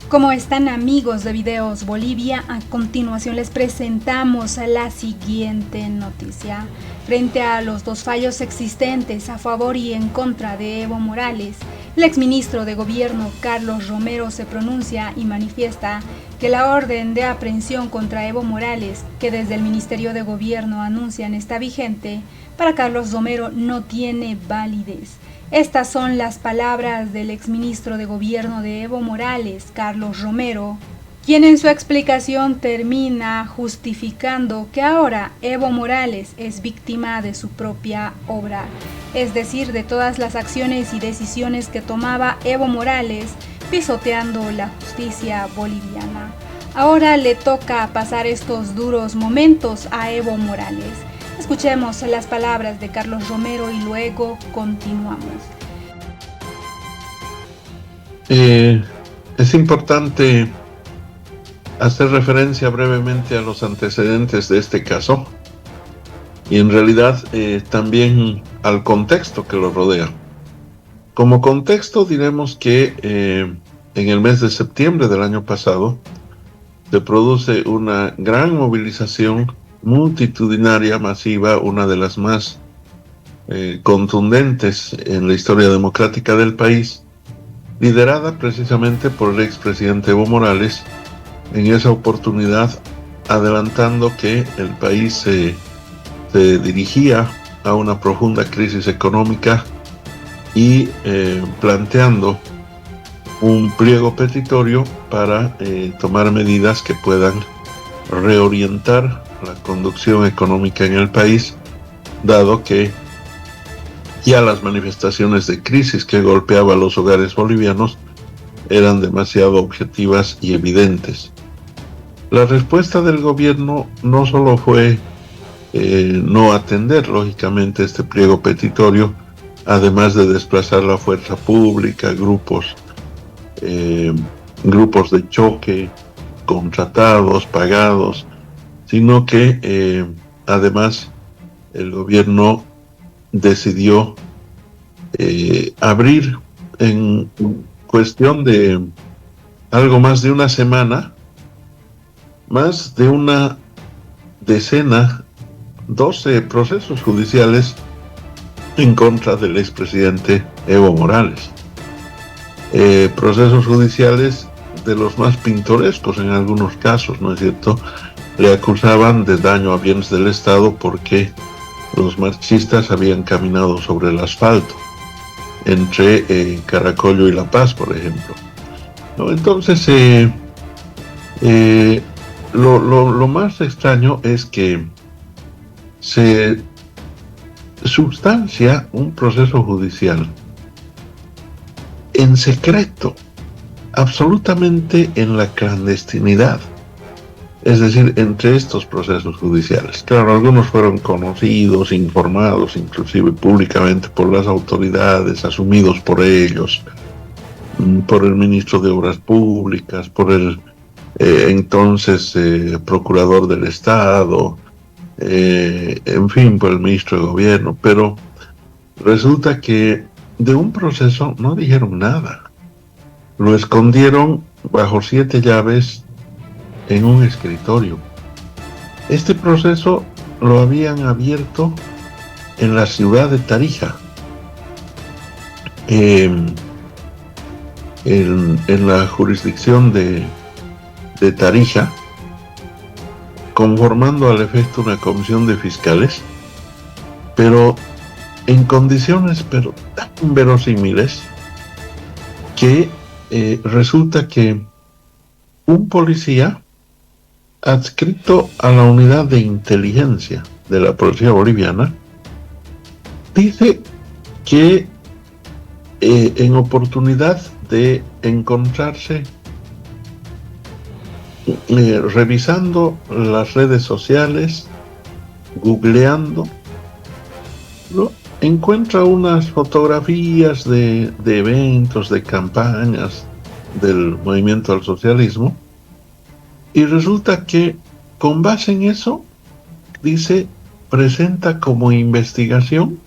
¿Cómo están, amigos de Videos Bolivia? A continuación les presentamos la siguiente noticia. Frente a los dos fallos existentes a favor y en contra de Evo Morales, el exministro de Gobierno Carlos Romero se pronuncia y manifiesta que la orden de aprehensión contra Evo Morales, que desde el Ministerio de Gobierno anuncian está vigente, para Carlos Romero no tiene validez. Estas son las palabras del exministro de Gobierno de Evo Morales, Carlos Romero, quien en su explicación termina justificando que ahora Evo Morales es víctima de su propia obra, es decir, de todas las acciones y decisiones que tomaba Evo Morales pisoteando la justicia boliviana. Ahora le toca pasar estos duros momentos a Evo Morales. Escuchemos las palabras de Carlos Romero y luego continuamos. Es importante hacer referencia brevemente a los antecedentes de este caso y en realidad también al contexto que lo rodea. Como contexto diremos que en el mes de septiembre del año pasado se produce una gran movilización multitudinaria, masiva, una de las más contundentes en la historia democrática del país, liderada precisamente por el expresidente Evo Morales, en esa oportunidad adelantando que el país se dirigía a una profunda crisis económica y planteando un pliego petitorio para tomar medidas que puedan reorientar la conducción económica en el país, dado que ya las manifestaciones de crisis que golpeaba a los hogares bolivianos eran demasiado objetivas y evidentes. La respuesta del gobierno no solo fue no atender, lógicamente, este pliego petitorio, además de desplazar la fuerza pública, grupos de choque, contratados, pagados, sino que además el gobierno decidió abrir en cuestión de algo más de una semana, más de una decena, 12 procesos judiciales en contra del expresidente Evo Morales. Procesos judiciales de los más pintorescos en algunos casos, ¿no es cierto? Le acusaban de daño a bienes del Estado porque los marchistas habían caminado sobre el asfalto entre Caracollo y La Paz, por ejemplo, ¿no? Entonces, lo más extraño es que se sustancia un proceso judicial en secreto, absolutamente en la clandestinidad. Es decir, entre estos procesos judiciales. Claro, algunos fueron conocidos, informados, inclusive públicamente por las autoridades, asumidos por ellos, por el ministro de Obras Públicas, por el entonces procurador del Estado, en fin, por el ministro de Gobierno. Pero resulta que de un proceso no dijeron nada. Lo escondieron bajo 7 llaves en un escritorio. Este proceso lo habían abierto en la ciudad de Tarija, en la jurisdicción de Tarija, conformando al efecto una comisión de fiscales, pero en condiciones tan verosímiles que resulta que un policía adscrito a la unidad de inteligencia de la policía boliviana dice que en oportunidad de encontrarse revisando las redes sociales, googleando, ¿no?, encuentra unas fotografías de eventos, de campañas del movimiento al socialismo. Y resulta que, con base en eso, dice, presenta como investigación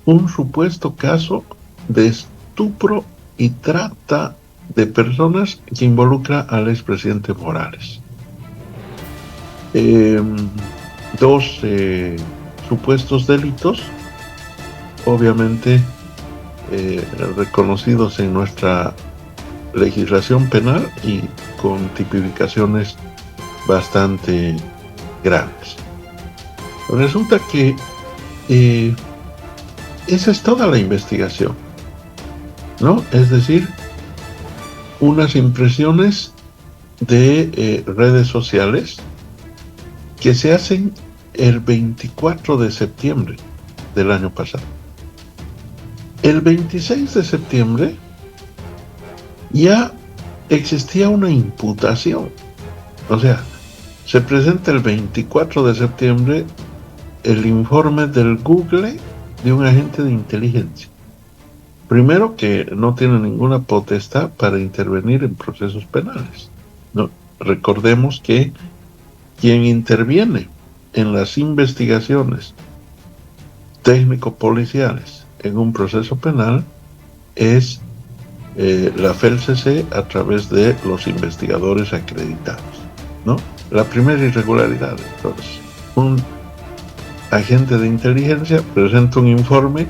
un supuesto caso de estupro y trata de personas que involucra al expresidente Morales. Dos supuestos delitos, obviamente reconocidos en nuestra legislación penal y con tipificaciones bastante graves. Resulta que esa es toda la investigación, ¿no? Es decir, unas impresiones de redes sociales que se hacen el 24 de septiembre del año pasado. El 26 de septiembre ya existía una imputación. O sea, se presenta el 24 de septiembre el informe del Google de un agente de inteligencia. Primero, que no tiene ninguna potestad para intervenir en procesos penales. No, recordemos que quien interviene en las investigaciones técnico-policiales en un proceso penal es la FELCC a través de los investigadores acreditados, ¿no? La primera irregularidad, entonces, un agente de inteligencia presenta un informe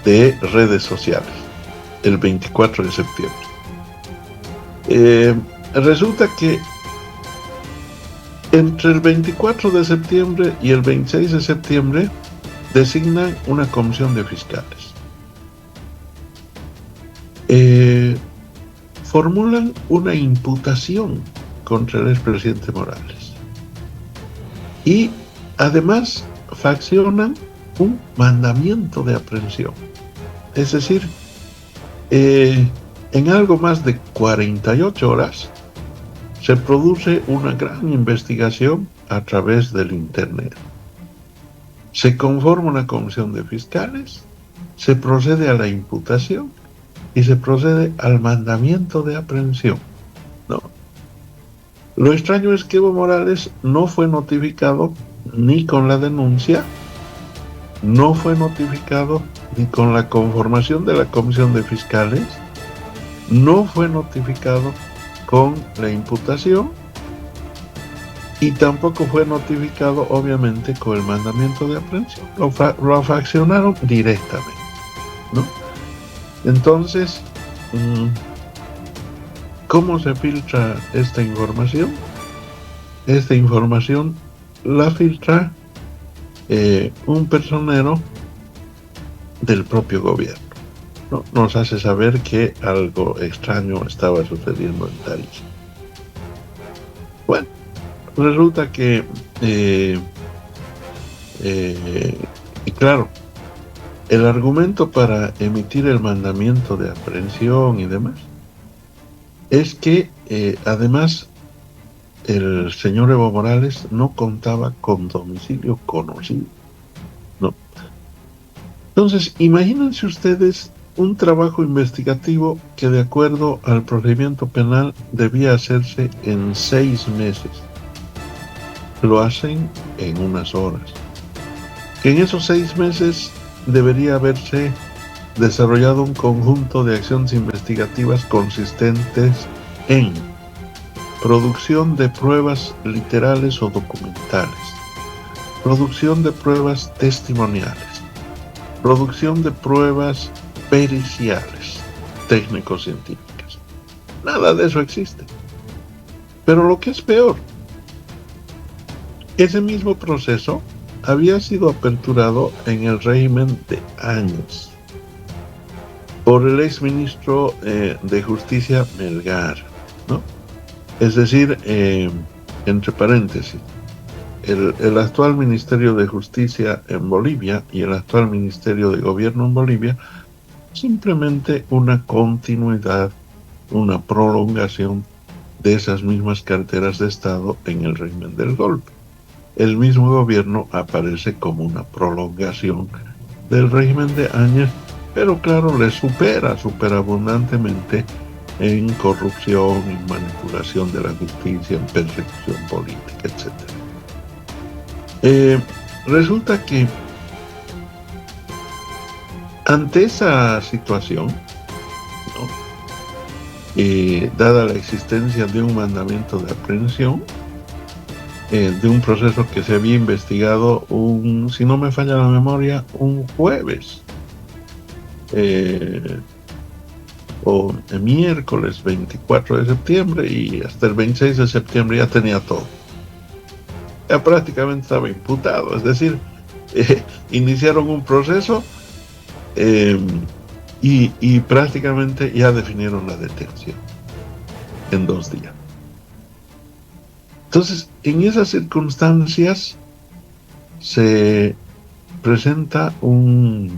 de redes sociales el 24 de septiembre. Resulta que entre el 24 de septiembre y el 26 de septiembre designan una comisión de fiscales. Formulan una imputación contra el expresidente Morales y además faccionan un mandamiento de aprehensión. Es decir, en algo más de 48 horas se produce una gran investigación a través del internet. Se conforma una comisión de fiscales, se procede a la imputación y se procede al mandamiento de aprehensión, ¿no? Lo extraño es que Evo Morales no fue notificado ni con la denuncia, no fue notificado ni con la conformación de la comisión de fiscales, no fue notificado con la imputación y tampoco fue notificado, obviamente, con el mandamiento de aprehensión. Lo faccionaron directamente, ¿no? Entonces, ¿cómo se filtra esta información? Esta información la filtra un personero del propio gobierno, ¿no? Nos hace saber que algo extraño estaba sucediendo en Tarija. Bueno, resulta que y claro, el argumento para emitir el mandamiento de aprehensión y demás es que además el señor Evo Morales no contaba con domicilio conocido, ¿no? Entonces, imagínense ustedes un trabajo investigativo que, de acuerdo al procedimiento penal, debía hacerse en 6 meses. Lo hacen en unas horas. Que en esos 6 meses debería haberse desarrollado un conjunto de acciones investigativas consistentes en producción de pruebas literales o documentales, producción de pruebas testimoniales, producción de pruebas periciales, técnico-científicas. Nada de eso existe. Pero lo que es peor, ese mismo proceso había sido aperturado en el régimen de Áñez por el exministro de Justicia Melgar, ¿no? Es decir, entre paréntesis, el actual Ministerio de Justicia en Bolivia y el actual Ministerio de Gobierno en Bolivia, simplemente una continuidad, una prolongación de esas mismas carteras de Estado en el régimen del golpe. El mismo gobierno aparece como una prolongación del régimen de Áñez, pero claro, le supera superabundantemente en corrupción, en manipulación de la justicia, en persecución política, etc. Resulta que ante esa situación, ¿no?, dada la existencia de un mandamiento de aprehensión, de un proceso que se había investigado, si no me falla la memoria, un jueves o el miércoles 24 de septiembre, y hasta el 26 de septiembre ya tenía todo. Ya prácticamente estaba imputado, es decir, iniciaron un proceso y prácticamente ya definieron la detención en 2 días. Entonces, en esas circunstancias se presenta una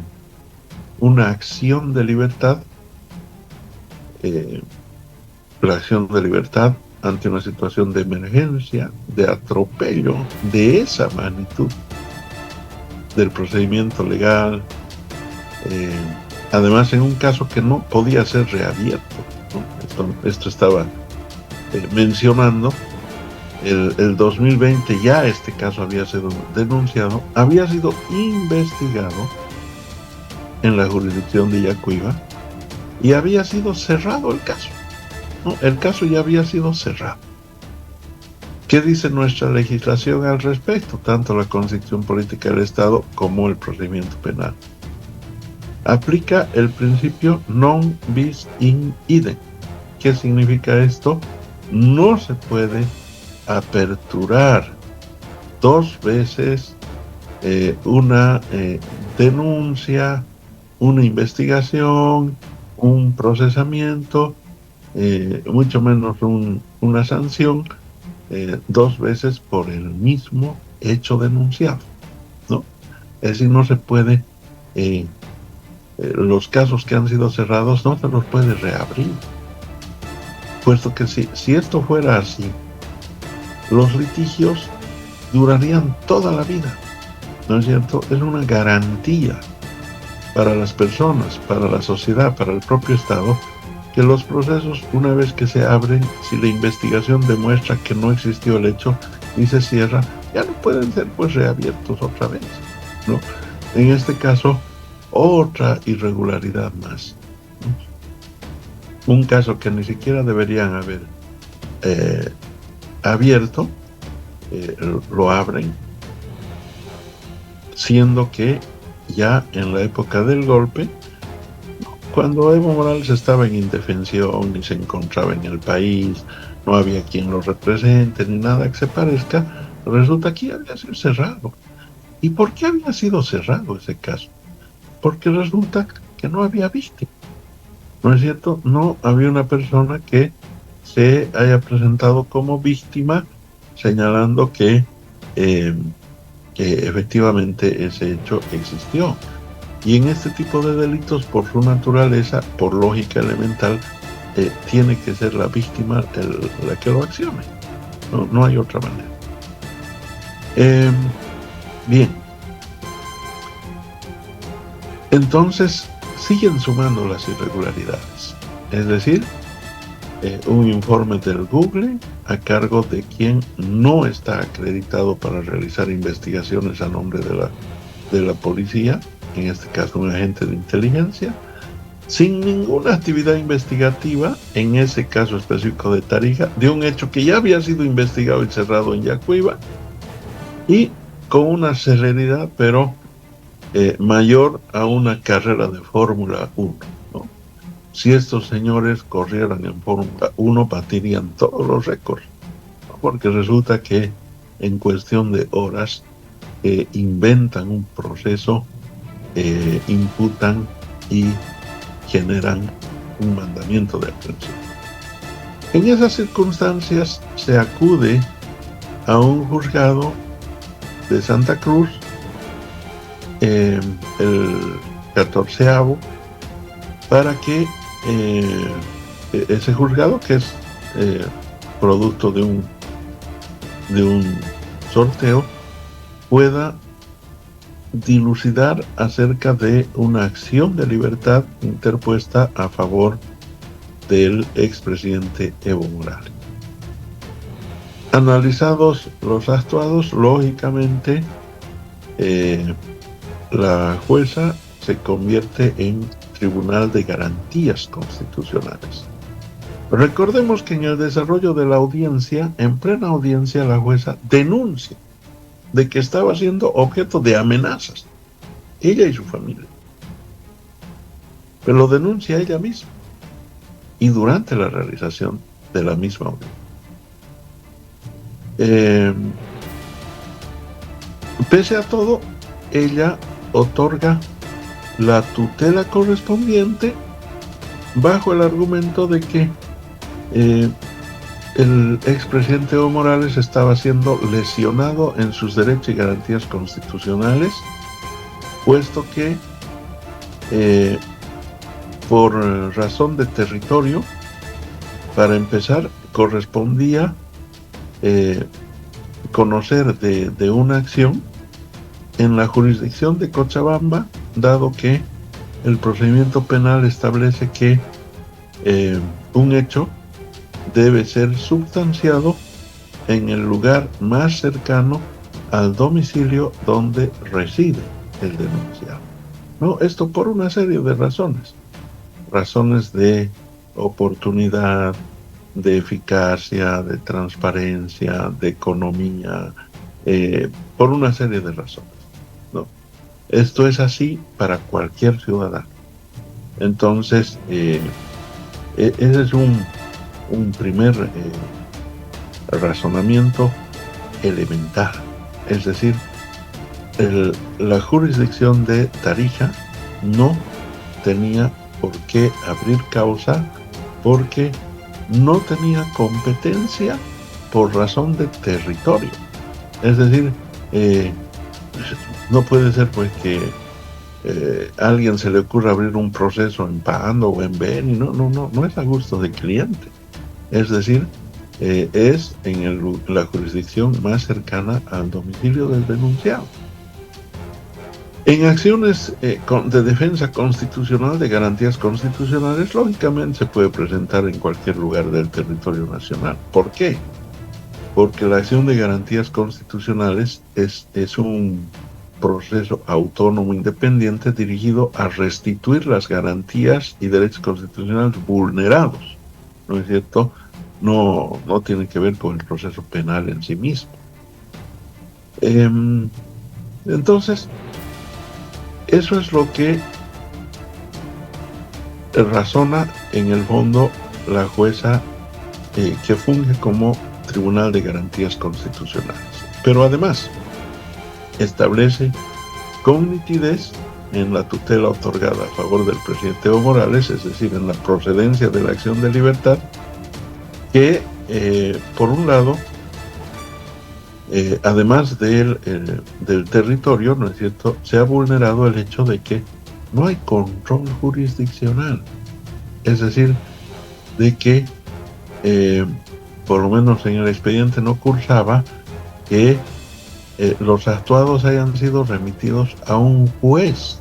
acción de libertad, la acción de libertad ante una situación de emergencia, de atropello de esa magnitud del procedimiento legal, además en un caso que no podía ser reabierto, ¿no? Esto estaba mencionando. El 2020 ya este caso había sido denunciado, había sido investigado en la jurisdicción de Yacuiba y había sido cerrado el caso, ¿no? El caso ya había sido cerrado. ¿Qué dice nuestra legislación al respecto? Tanto la Constitución Política del Estado como el procedimiento penal. Aplica el principio non bis in idem. ¿Qué significa esto? No se puede aperturar 2 veces una denuncia, una investigación, un procesamiento, mucho menos una sanción, 2 veces por el mismo hecho denunciado, ¿no? Es decir, no se puede, los casos que han sido cerrados no se los puede reabrir, puesto que si esto fuera así, los litigios durarían toda la vida, ¿no es cierto? Es una garantía para las personas, para la sociedad, para el propio Estado, que los procesos, una vez que se abren, si la investigación demuestra que no existió el hecho y se cierra, ya no pueden ser pues reabiertos otra vez, ¿no? En este caso, otra irregularidad más, ¿no? Un caso que ni siquiera deberían haber abierto, lo abren, siendo que ya en la época del golpe, cuando Evo Morales estaba en indefensión, ni se encontraba en el país, no había quien lo represente, ni nada que se parezca, resulta que había sido cerrado. ¿Y por qué había sido cerrado ese caso? Porque resulta que no había víctima, ¿no es cierto? No había una persona que se haya presentado como víctima, señalando que efectivamente ese hecho existió. Y en este tipo de delitos, por su naturaleza, por lógica elemental, tiene que ser la víctima la que lo accione. No hay otra manera. Bien. Entonces, siguen sumando las irregularidades. Es decir, un informe del Google a cargo de quien no está acreditado para realizar investigaciones a nombre de la policía, en este caso un agente de inteligencia, sin ninguna actividad investigativa, en ese caso específico de Tarija, de un hecho que ya había sido investigado y cerrado en Yacuiba, y con una celeridad, pero mayor a una carrera de Fórmula 1, ¿no? Si estos señores corrieran en Fórmula 1, batirían todos los récords, ¿no? Porque resulta que en cuestión de horas inventan un proceso, imputan y generan un mandamiento de aprehensión. En esas circunstancias se acude a un juzgado de Santa Cruz, el 14º, para que ese juzgado, que es producto de un sorteo, pueda dilucidar acerca de una acción de libertad interpuesta a favor del expresidente Evo Morales. Analizados los actuados, lógicamente la jueza se convierte en Tribunal de Garantías Constitucionales. Recordemos que en el desarrollo de la audiencia, en plena audiencia, la jueza denuncia de que estaba siendo objeto de amenazas, ella y su familia. Pero lo denuncia ella misma y durante la realización de la misma audiencia. Pese a todo, ella otorga la tutela correspondiente bajo el argumento de que el expresidente Evo Morales estaba siendo lesionado en sus derechos y garantías constitucionales, puesto que por razón de territorio, para empezar, correspondía conocer de una acción en la jurisdicción de Cochabamba, dado que el procedimiento penal establece que un hecho debe ser sustanciado en el lugar más cercano al domicilio donde reside el denunciado. No, esto por una serie de razones. Razones de oportunidad, de eficacia, de transparencia, de economía, por una serie de razones, ¿no? Esto es así para cualquier ciudadano. Entonces, ese es un primer razonamiento elemental. Es decir, la jurisdicción de Tarija no tenía por qué abrir causa porque no tenía competencia por razón de territorio. Es decir, no puede ser pues que a alguien se le ocurra abrir un proceso en Pando o en Beni. No es a gusto del cliente. Es decir, es en la jurisdicción más cercana al domicilio del denunciado. En acciones de defensa constitucional, de garantías constitucionales, lógicamente se puede presentar en cualquier lugar del territorio nacional. ¿Por qué? Porque la acción de garantías constitucionales es un proceso autónomo independiente dirigido a restituir las garantías y derechos constitucionales vulnerados, ¿no es cierto? No tiene que ver con el proceso penal en sí mismo. Entonces, eso es lo que razona en el fondo la jueza que funge como Tribunal de Garantías Constitucionales. Pero además establece con nitidez en la tutela otorgada a favor del presidente Evo Morales, es decir, en la procedencia de la acción de libertad, que por un lado, además del territorio, ¿no es cierto?, se ha vulnerado el hecho de que no hay control jurisdiccional. Es decir, de que por lo menos en el expediente no cursaba que los actuados hayan sido remitidos a un juez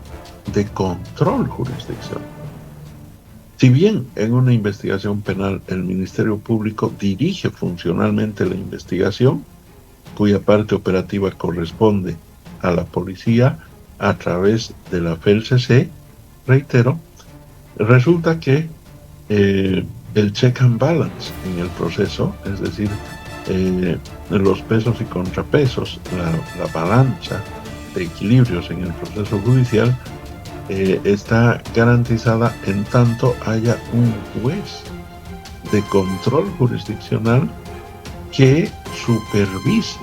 de control jurisdiccional. Si bien en una investigación penal el Ministerio Público dirige funcionalmente la investigación, cuya parte operativa corresponde a la policía a través de la FELCC, reitero, resulta que el check and balance en el proceso, es decir, los pesos y contrapesos, la balanza de equilibrios en el proceso judicial, está garantizada en tanto haya un juez de control jurisdiccional que supervise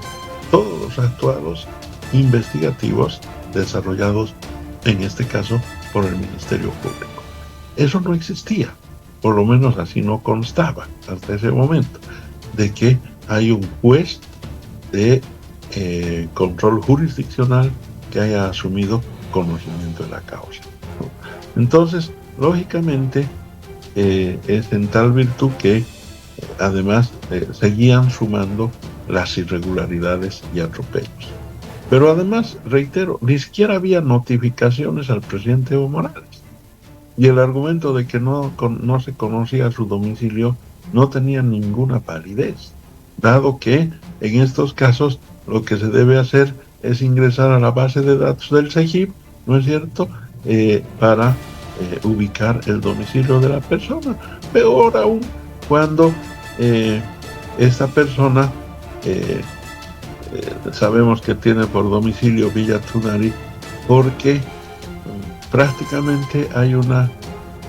todos los actuados investigativos desarrollados, en este caso, por el Ministerio Público. Eso no existía, por lo menos así no constaba hasta ese momento, de que hay un juez de control jurisdiccional que haya asumido conocimiento de la causa, ¿no? Entonces, lógicamente, es en tal virtud que además seguían sumando las irregularidades y atropellos. Pero además, reitero, ni siquiera había notificaciones al presidente Evo Morales. Y el argumento de que no se conocía su domicilio no tenía ninguna validez, dado que en estos casos lo que se debe hacer es ingresar a la base de datos del CEGIP, ¿no es cierto?, para ubicar el domicilio de la persona. Peor aún, cuando esta persona sabemos que tiene por domicilio Villa Tunari, porque prácticamente hay una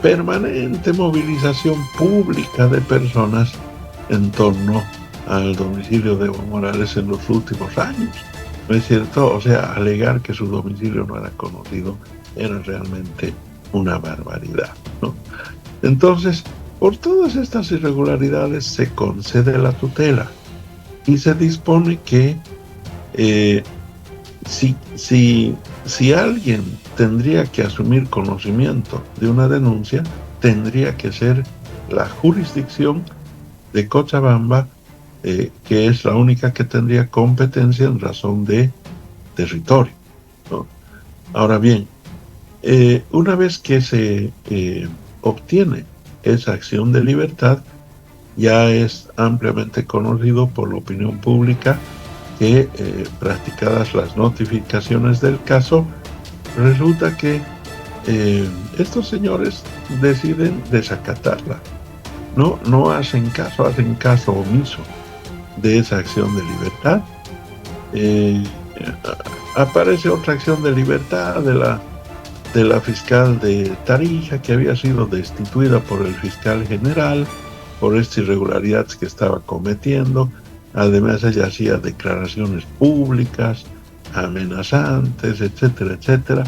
permanente movilización pública de personas en torno al domicilio de Evo Morales en los últimos años. ¿No es cierto? O sea, alegar que su domicilio no era conocido era realmente una barbaridad, ¿no? Entonces, por todas estas irregularidades se concede la tutela y se dispone que si alguien tendría que asumir conocimiento de una denuncia, tendría que ser la jurisdicción de Cochabamba, que es la única que tendría competencia en razón de territorio, ¿no? Ahora bien, una vez que se obtiene esa acción de libertad, ya es ampliamente conocido por la opinión pública que, practicadas las notificaciones del caso, resulta que estos señores deciden desacatarla. No hacen caso omiso de esa acción de libertad. Aparece otra acción de libertad de la fiscal de Tarija, que había sido destituida por el fiscal general por estas irregularidades que estaba cometiendo. Además, ella hacía declaraciones públicas, amenazantes, etcétera, etcétera.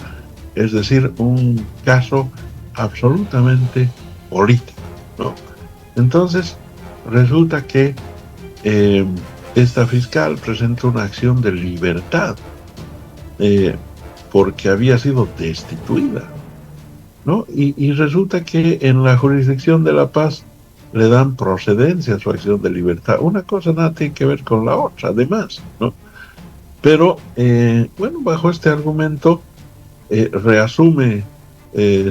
Es decir, un caso absolutamente político, ¿no? Entonces, resulta que esta fiscal presenta una acción de libertad porque había sido destituida, ¿no? Y resulta que en la jurisdicción de La Paz le dan procedencia a su acción de libertad. Una cosa nada tiene que ver con la otra, además, ¿no? Pero, bueno, bajo este argumento, reasume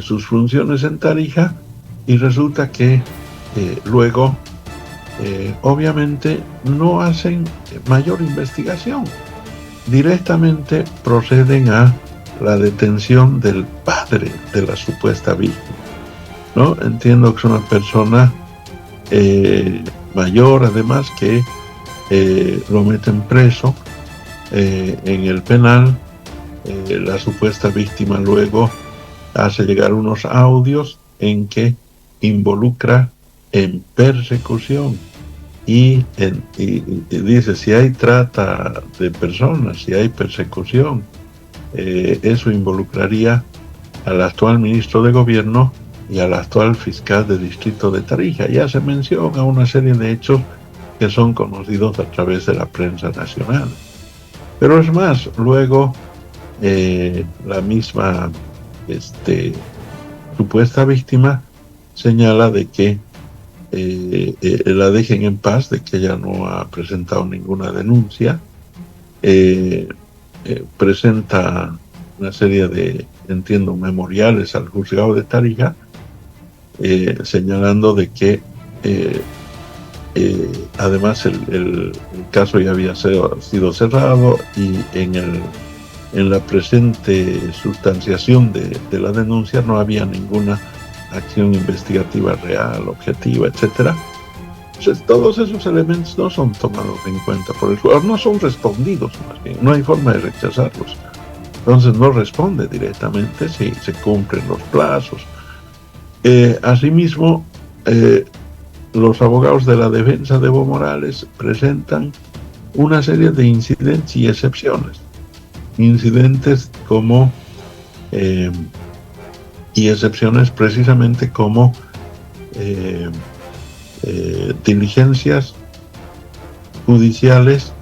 sus funciones en Tarija y resulta que luego, obviamente, no hacen mayor investigación. Directamente proceden a la detención del padre de la supuesta víctima, ¿no? Entiendo que es una persona mayor, además, que lo meten preso en el penal. La supuesta víctima luego hace llegar unos audios en que involucra en persecución y dice: si hay trata de personas, si hay persecución, eso involucraría al actual ministro de gobierno y al actual fiscal de distrito de Tarija. Ya se menciona una serie de hechos que son conocidos a través de la prensa nacional. Pero es más, luego la misma supuesta víctima señala de que la dejen en paz, de que ella no ha presentado ninguna denuncia. Presenta una serie de, entiendo, memoriales al juzgado de Tarija, señalando de que además el caso ya había sido cerrado y en la presente sustanciación de la denuncia no había ninguna acción investigativa real, objetiva, etcétera. Entonces, todos esos elementos no son tomados en cuenta por el juez, no son respondidos, más bien, no hay forma de rechazarlos. Entonces no responde directamente si se cumplen los plazos. Asimismo, los abogados de la defensa de Evo Morales presentan una serie de incidentes y excepciones. Incidentes como y excepciones precisamente como diligencias judiciales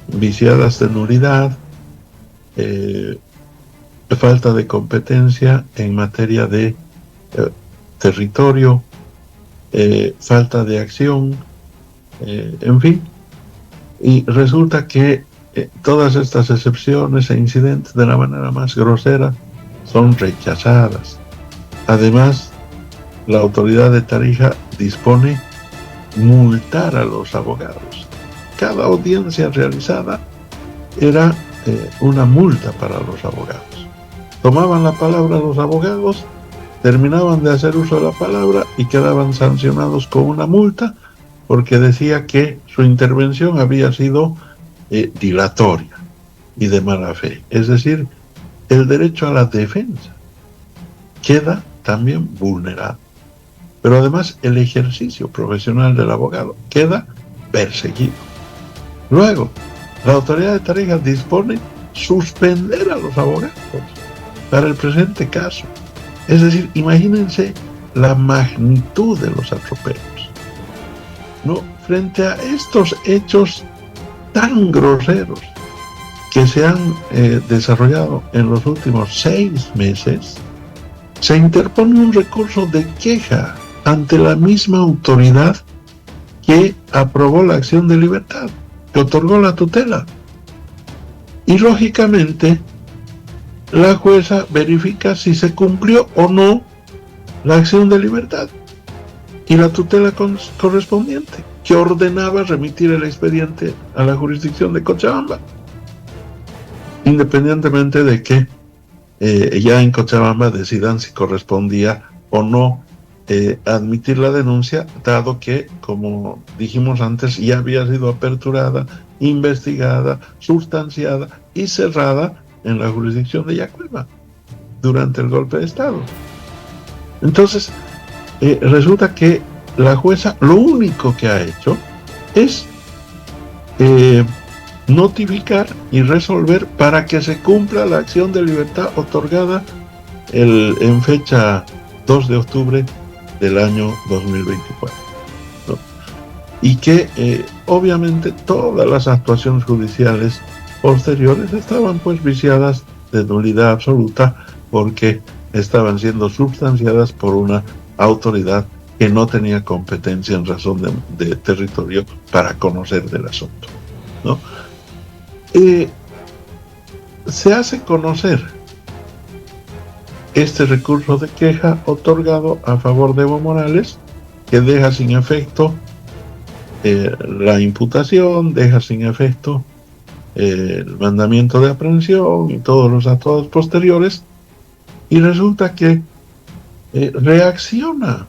viciadas de nulidad, falta de competencia en materia de territorio, falta de acción, en fin. Y resulta que todas estas excepciones e incidentes, de la manera más grosera, son rechazadas. Además, la autoridad de Tarija dispone multar a los abogados. Cada audiencia realizada era una multa para los abogados. Tomaban la palabra los abogados terminaban de hacer uso de la palabra y quedaban sancionados con una multa porque decía que su intervención había sido dilatoria y de mala fe. Es decir, el derecho a la defensa queda también vulnerado. Pero además el ejercicio profesional del abogado queda perseguido. Luego, la autoridad de Tarija dispone suspender a los abogados para el presente caso. Es decir, imagínense la magnitud de los atropellos, ¿no? Frente a estos hechos tan groseros que se han desarrollado en los últimos 6 meses, se interpone un recurso de queja ante la misma autoridad que aprobó la acción de libertad, que otorgó la tutela. Y lógicamente, la jueza verifica si se cumplió o no la acción de libertad y la tutela correspondiente, que ordenaba remitir el expediente a la jurisdicción de Cochabamba, independientemente de que ya en Cochabamba decidan si correspondía o no admitir la denuncia, dado que, como dijimos antes, ya había sido aperturada, investigada, sustanciada y cerrada en la jurisdicción de Yacuima durante el golpe de Estado. Entonces, resulta que la jueza lo único que ha hecho es notificar y resolver para que se cumpla la acción de libertad otorgada en fecha 2 de octubre del año 2024, ¿no? Y que obviamente todas las actuaciones judiciales posteriores estaban pues viciadas de nulidad absoluta porque estaban siendo sustanciadas por una autoridad que no tenía competencia en razón de territorio para conocer del asunto, ¿no? Se hace conocer este recurso de queja otorgado a favor de Evo Morales, que deja sin efecto la imputación, deja sin efecto el mandamiento de aprehensión y todos los actos posteriores, y resulta que reacciona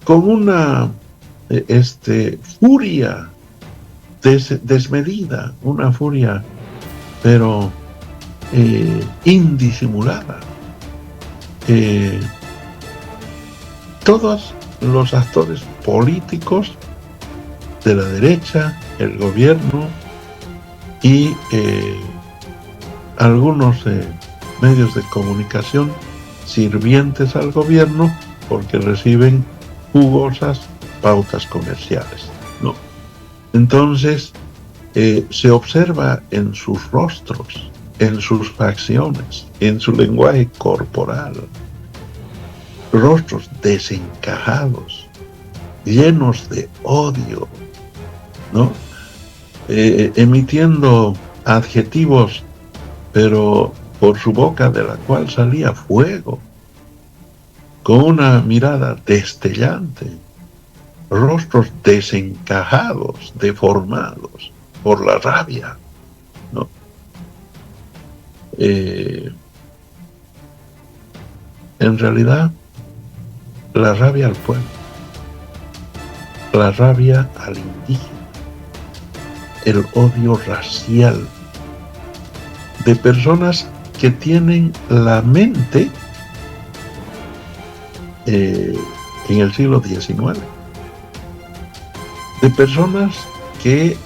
con una furia desmedida, una furia pero indisimulada. Todos los actores políticos de la derecha, el gobierno y algunos medios de comunicación sirvientes al gobierno porque reciben jugosas pautas comerciales, ¿no? Entonces se observa en sus rostros, en sus facciones, en su lenguaje corporal, rostros desencajados, llenos de odio, ¿no? Emitiendo adjetivos, pero por su boca de la cual salía fuego, con una mirada destellante, rostros desencajados, deformados por la rabia, ¿no? En realidad, la rabia al pueblo, la rabia al indígena, el odio racial de personas que tienen la mente en el siglo XIX, de personas que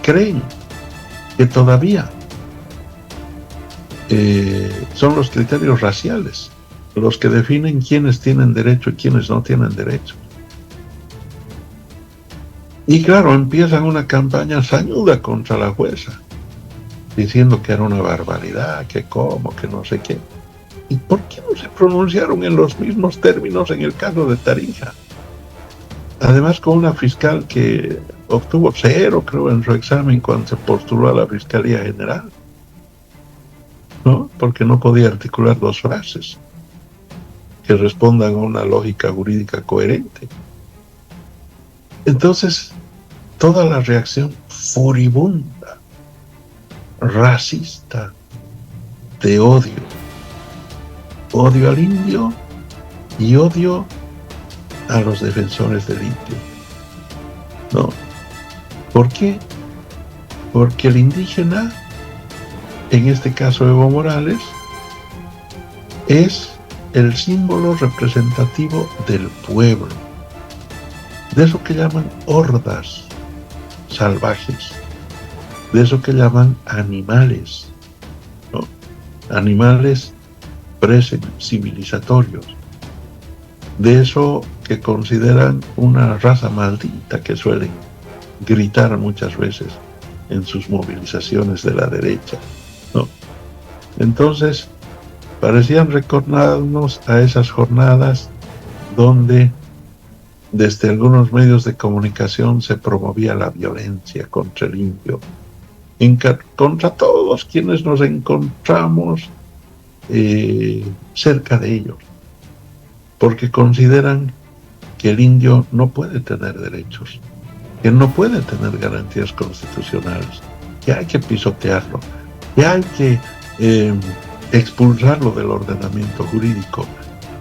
creen que todavía son los criterios raciales los que definen quiénes tienen derecho y quiénes no tienen derecho. Y claro, empiezan una campaña sañuda contra la jueza, diciendo que era una barbaridad, que cómo, que no sé qué. ¿Y por qué no se pronunciaron en los mismos términos en el caso de Tarija? Además, con una fiscal que obtuvo 0, creo, en su examen cuando se postuló a la Fiscalía General, ¿no? Porque no podía articular 2 frases que respondan a una lógica jurídica coherente. Entonces, toda la reacción furibunda, racista, de odio al indio, y odio a los defensores del indio. No. ¿Por qué? Porque el indígena, en este caso Evo Morales, es el símbolo representativo del pueblo, de eso que llaman hordas salvajes, de eso que llaman animales, ¿no? Animales civilizatorios, de eso que consideran una raza maldita, que suelen gritar muchas veces en sus movilizaciones de la derecha, ¿no? Entonces, parecían recordarnos a esas jornadas donde desde algunos medios de comunicación se promovía la violencia contra el indio, contra todos quienes nos encontramos cerca de ellos, porque consideran que el indio no puede tener derechos, que no puede tener garantías constitucionales, que hay que pisotearlo, que hay que expulsarlo del ordenamiento jurídico,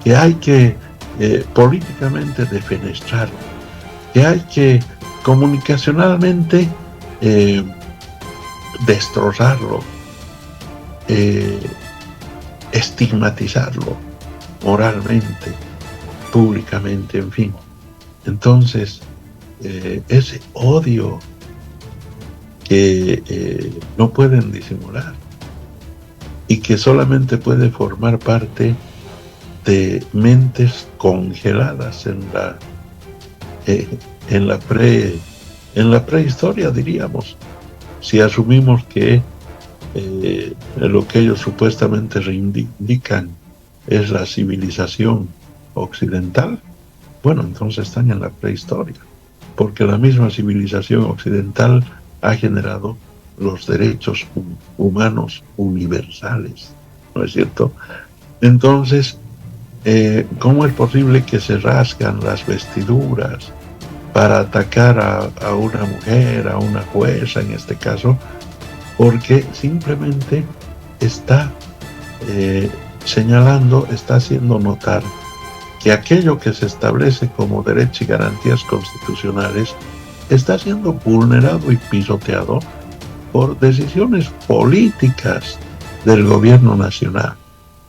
que hay que políticamente defenestrarlo, que hay que comunicacionalmente destrozarlo, estigmatizarlo moralmente, públicamente, en fin. Entonces, ese odio que no pueden disimular y que solamente puede formar parte de mentes congeladas en la prehistoria, diríamos, si asumimos que lo que ellos supuestamente reivindican es la civilización occidental. Bueno, entonces están en la prehistoria, porque la misma civilización occidental ha generado los derechos humanos universales, ¿no es cierto? Entonces, ¿cómo es posible que se rasgan las vestiduras para atacar a una mujer, a una jueza en este caso? Porque simplemente está señalando, está haciendo notar que aquello que se establece como derechos y garantías constitucionales está siendo vulnerado y pisoteado por decisiones políticas del gobierno nacional.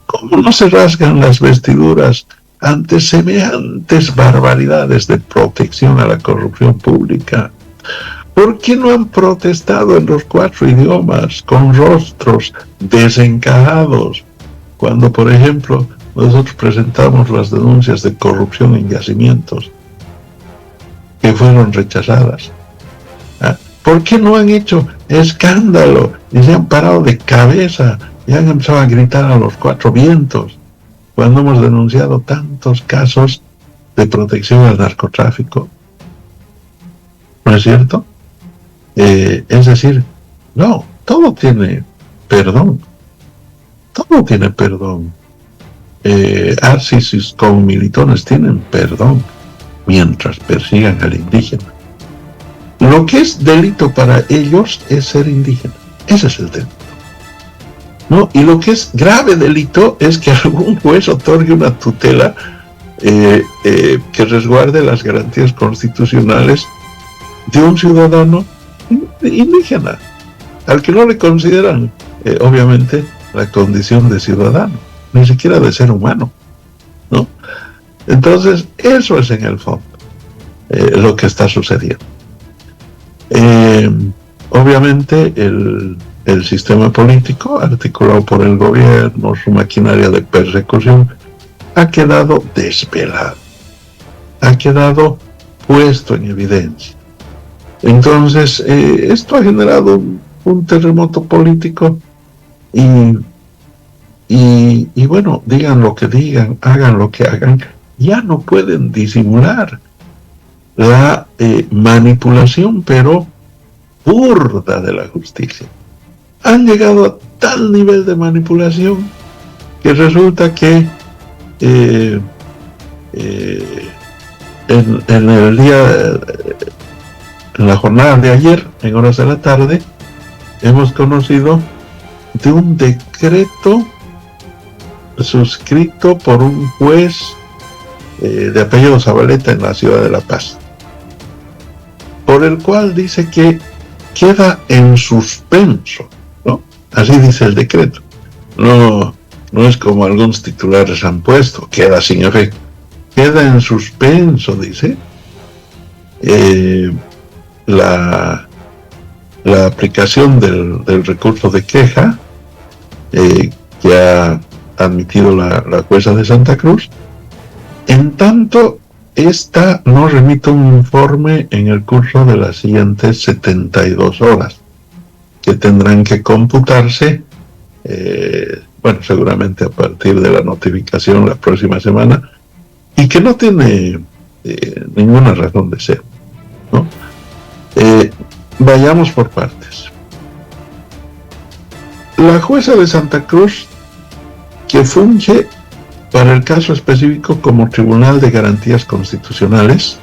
¿Cómo no se rasgan las vestiduras ante semejantes barbaridades de protección a la corrupción pública? ¿Por qué no han protestado en los 4 idiomas con rostros desencajados cuando, por ejemplo, nosotros presentamos las denuncias de corrupción en yacimientos que fueron rechazadas? ¿Por qué no han hecho escándalo y se han parado de cabeza y han empezado a gritar a los 4 vientos cuando hemos denunciado tantos casos de protección al narcotráfico? ¿No es cierto? Es decir, no, todo tiene perdón. Todo tiene perdón. Arcis y comilitones tienen perdón mientras persigan al indígena. Lo que es delito para ellos es ser indígena. Ese es el delito, ¿no? Y lo que es grave delito es que algún juez otorgue una tutela que resguarde las garantías constitucionales de un ciudadano indígena, al que no le consideran, obviamente, la condición de ciudadano, ni siquiera de ser humano, ¿no? Entonces, eso es en el fondo lo que está sucediendo. Obviamente, el sistema político, articulado por el gobierno, su maquinaria de persecución, ha quedado desvelado, ha quedado puesto en evidencia. Entonces, esto ha generado un terremoto político y bueno, digan lo que digan, hagan lo que hagan, ya no pueden disimular la manipulación, pero burda, de la justicia. Han llegado a tal nivel de manipulación que resulta que en el día, en la jornada de ayer, en horas de la tarde, hemos conocido de un decreto suscrito por un juez de apellido Zabaleta en la ciudad de La Paz, por el cual dice que queda en suspenso, ¿no? Así dice el decreto. No es como algunos titulares han puesto, queda sin efecto. Queda en suspenso, dice, la aplicación del recurso de queja que ha admitido la jueza de Santa Cruz, en tanto esta no remite un informe en el curso de las siguientes 72 horas, que tendrán que computarse, seguramente a partir de la notificación la próxima semana, y que no tiene ninguna razón de ser, ¿no? Vayamos por partes. La jueza de Santa Cruz, que funge para el caso específico como Tribunal de Garantías Constitucionales,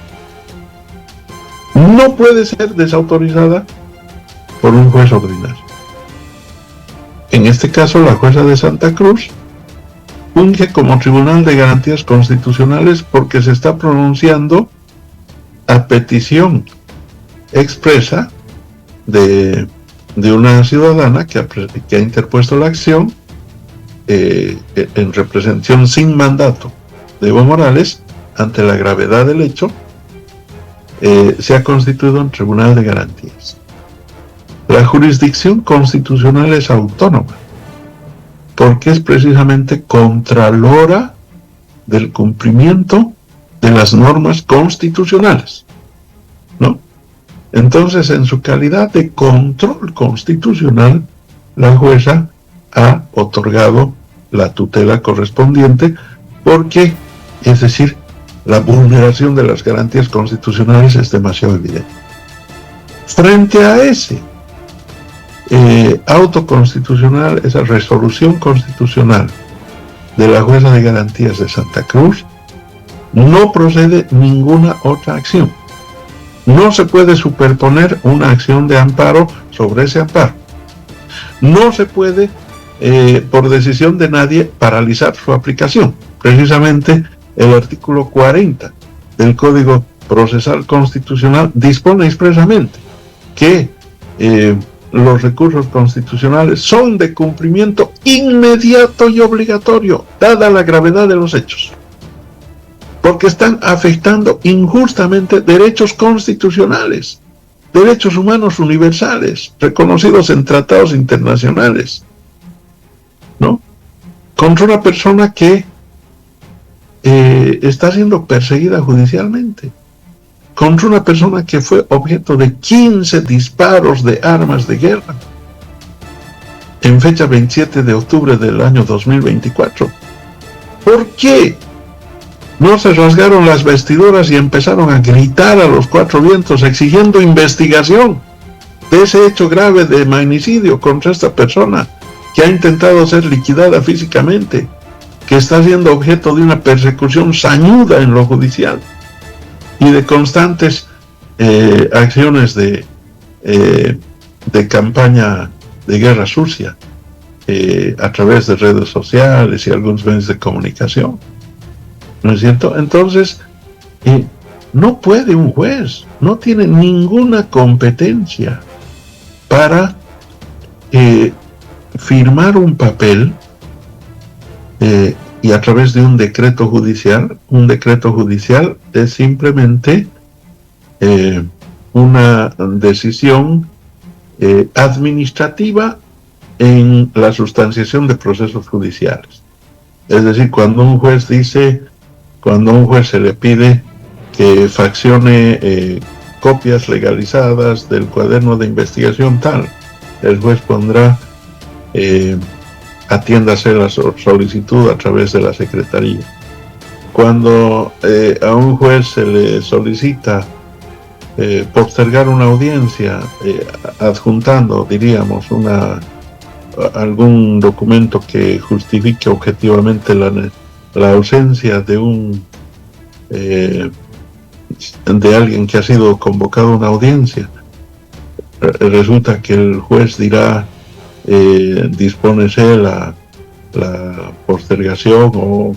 no puede ser desautorizada por un juez ordinario. En este caso, la jueza de Santa Cruz funge como Tribunal de Garantías Constitucionales porque se está pronunciando a petición expresa de una ciudadana que ha interpuesto la acción en representación sin mandato de Evo Morales. Ante la gravedad del hecho, se ha constituido un Tribunal de Garantías. La jurisdicción constitucional es autónoma, porque es precisamente contralora del cumplimiento de las normas constitucionales, ¿no? Entonces, en su calidad de control constitucional, la jueza ha otorgado la tutela correspondiente, porque, es decir, la vulneración de las garantías constitucionales es demasiado evidente. Frente a ese auto constitucional, esa resolución constitucional de la jueza de garantías de Santa Cruz, no procede ninguna otra acción. No se puede superponer una acción de amparo sobre ese amparo. No se puede, por decisión de nadie, paralizar su aplicación. Precisamente el artículo 40 del Código Procesal Constitucional dispone expresamente que los recursos constitucionales son de cumplimiento inmediato y obligatorio, dada la gravedad de los hechos, porque están afectando injustamente derechos constitucionales, derechos humanos universales, reconocidos en tratados internacionales, ¿no? Contra una persona que está siendo perseguida judicialmente, contra una persona que fue objeto de 15 disparos de armas de guerra en fecha 27 de octubre del año 2024. ¿Por qué no se rasgaron las vestiduras y empezaron a gritar a los cuatro vientos exigiendo investigación de ese hecho grave de magnicidio contra esta persona que ha intentado ser liquidada físicamente, que está siendo objeto de una persecución sañuda en lo judicial y de constantes acciones de campaña de guerra sucia a través de redes sociales y algunos medios de comunicación? ¿No es cierto? Entonces, no puede un juez, no tiene ninguna competencia para firmar un papel y a través de un decreto judicial es simplemente una decisión administrativa en la sustanciación de procesos judiciales. Es decir, cuando un juez se le pide que faccione copias legalizadas del cuaderno de investigación tal, el juez pondrá atiéndase la solicitud a través de la Secretaría. Cuando a un juez se le solicita postergar una audiencia adjuntando, diríamos, algún documento que justifique objetivamente la ausencia de alguien que ha sido convocado a una audiencia, resulta que el juez dirá dispónese la postergación o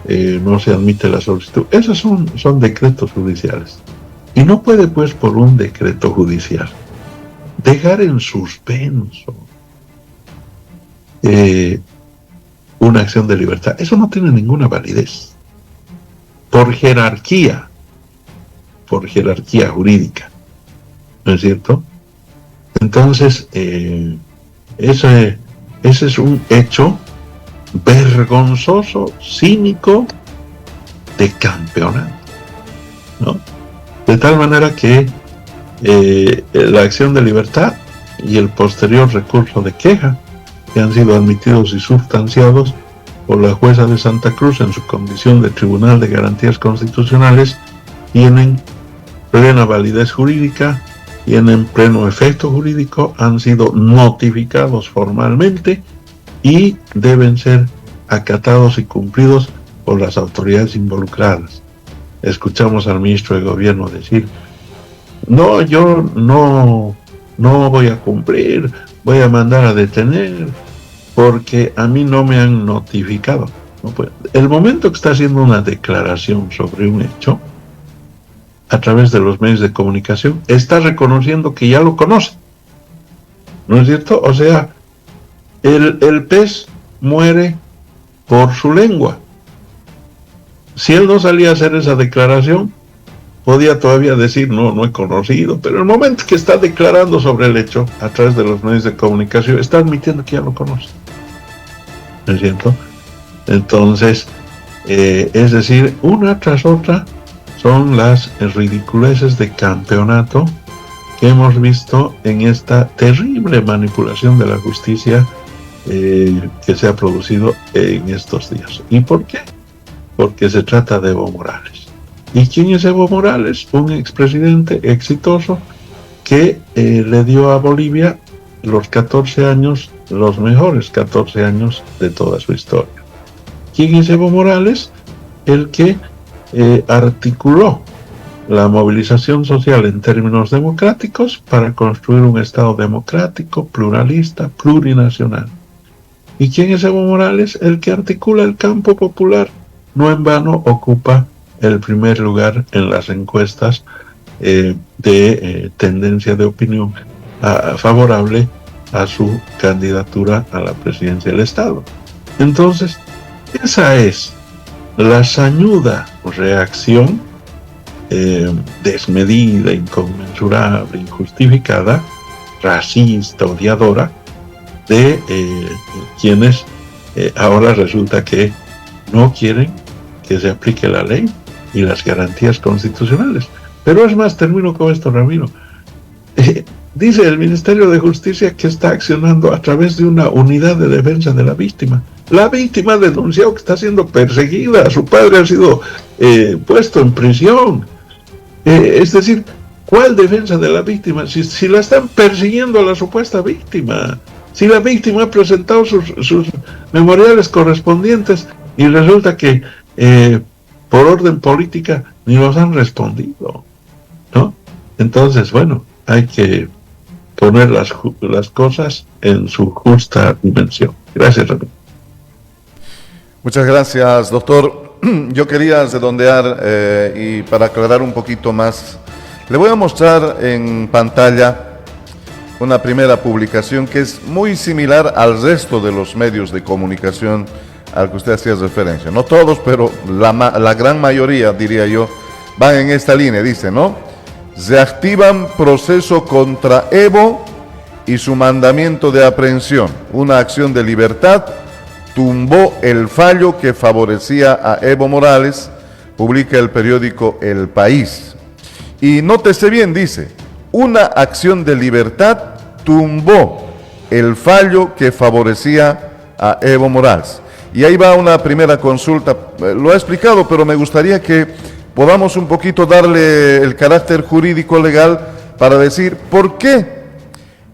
no se admite la solicitud. Esos son decretos judiciales. Y no puede, pues, por un decreto judicial, dejar en suspenso una acción de libertad. Eso no tiene ninguna validez. Por jerarquía jurídica, ¿no es cierto? Entonces, ese es un hecho vergonzoso, cínico, de campeonato, ¿no? De tal manera que la acción de libertad y el posterior recurso de queja, que han sido admitidos y sustanciados por la jueza de Santa Cruz en su condición de Tribunal de Garantías Constitucionales, tienen plena validez jurídica, tienen pleno efecto jurídico, han sido notificados formalmente y deben ser acatados y cumplidos por las autoridades involucradas. Escuchamos al ministro de Gobierno decir: no, yo no voy a cumplir, voy a mandar a detener porque a mí no me han notificado. No, pues, el momento que está haciendo una declaración sobre un hecho a través de los medios de comunicación, está reconociendo que ya lo conoce, ¿no es cierto? O sea, el pez muere por su lengua. Si él no salía a hacer esa declaración, podía todavía decir: no he conocido, pero el momento que está declarando sobre el hecho a través de los medios de comunicación, está admitiendo que ya lo conoce, ¿no es cierto? Entonces, es decir, una tras otra son las ridiculeces de campeonato que hemos visto en esta terrible manipulación de la justicia que se ha producido en estos días. ¿Y por qué? Porque se trata de Evo Morales. ¿Y quién es Evo Morales? Un expresidente exitoso que le dio a Bolivia los 14 años, los mejores 14 años de toda su historia. ¿Quién es Evo Morales? El que articuló la movilización social en términos democráticos para construir un Estado democrático, pluralista, plurinacional. ¿Y quién es Evo Morales? El que articula el campo popular. No en vano ocupa el primer lugar en las encuestas de tendencia de opinión favorable a su candidatura a la presidencia del Estado. Entonces, esa es la sañuda reacción desmedida, inconmensurable, injustificada, racista, odiadora de quienes ahora resulta que no quieren que se aplique la ley y las garantías constitucionales. Pero es más, termino con esto, Ramiro. Dice el Ministerio de Justicia que está accionando a través de una unidad de defensa de la víctima. La víctima ha denunciado que está siendo perseguida, su padre ha sido puesto en prisión. Es decir, ¿cuál defensa de la víctima? Si la están persiguiendo a la supuesta víctima, si la víctima ha presentado sus memoriales correspondientes y resulta que por orden política ni los han respondido, ¿no? Entonces, bueno, hay que poner las cosas en su justa dimensión. Gracias, Ramiro. Muchas gracias, doctor. Yo quería redondear y para aclarar un poquito más, le voy a mostrar en pantalla una primera publicación que es muy similar al resto de los medios de comunicación al que usted hacía referencia. No todos, pero la gran mayoría, diría yo, van en esta línea. Dice, ¿no? Reactivan proceso contra Evo y su mandamiento de aprehensión. Una acción de libertad tumbó el fallo que favorecía a Evo Morales, publica el periódico El País. Y nótese bien, dice, una acción de libertad tumbó el fallo que favorecía a Evo Morales. Y ahí va una primera consulta, lo ha explicado, pero me gustaría que podamos un poquito darle el carácter jurídico legal para decir por qué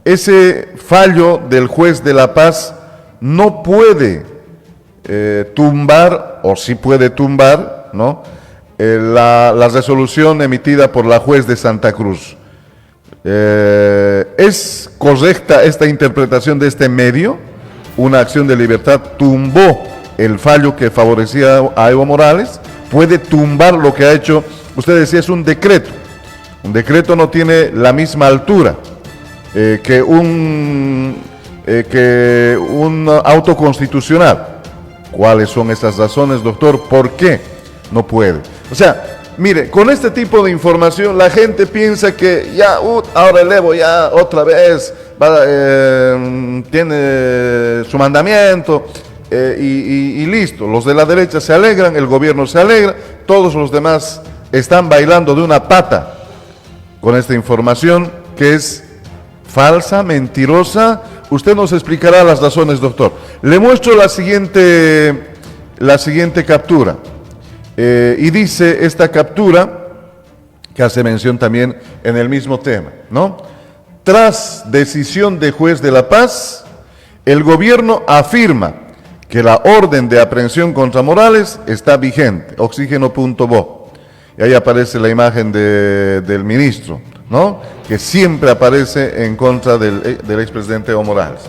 ese fallo del juez de La Paz no puede tumbar, o sí puede tumbar, ¿no? La resolución emitida por la juez de Santa Cruz. ¿Es correcta esta interpretación de este medio? Una acción de libertad tumbó el fallo que favorecía a Evo Morales, puede tumbar lo que ha hecho. Usted decía, es un decreto. Un decreto no tiene la misma altura que un auto constitucional. ¿Cuáles son esas razones, doctor? ¿Por qué no puede? O sea, mire, con este tipo de información la gente piensa que ya, ahora el Evo ya otra vez tiene su mandamiento y listo. Los de la derecha se alegran, el gobierno se alegra, todos los demás están bailando de una pata con esta información que es falsa, mentirosa. Usted nos explicará las razones, doctor. Le muestro la siguiente captura. Y dice esta captura, que hace mención también en el mismo tema, ¿no? Tras decisión de juez de la paz, el gobierno afirma que la orden de aprehensión contra Morales está vigente, oxígeno.bo. Y ahí aparece la imagen del ministro, ¿no? Que siempre aparece en contra del expresidente Evo Morales.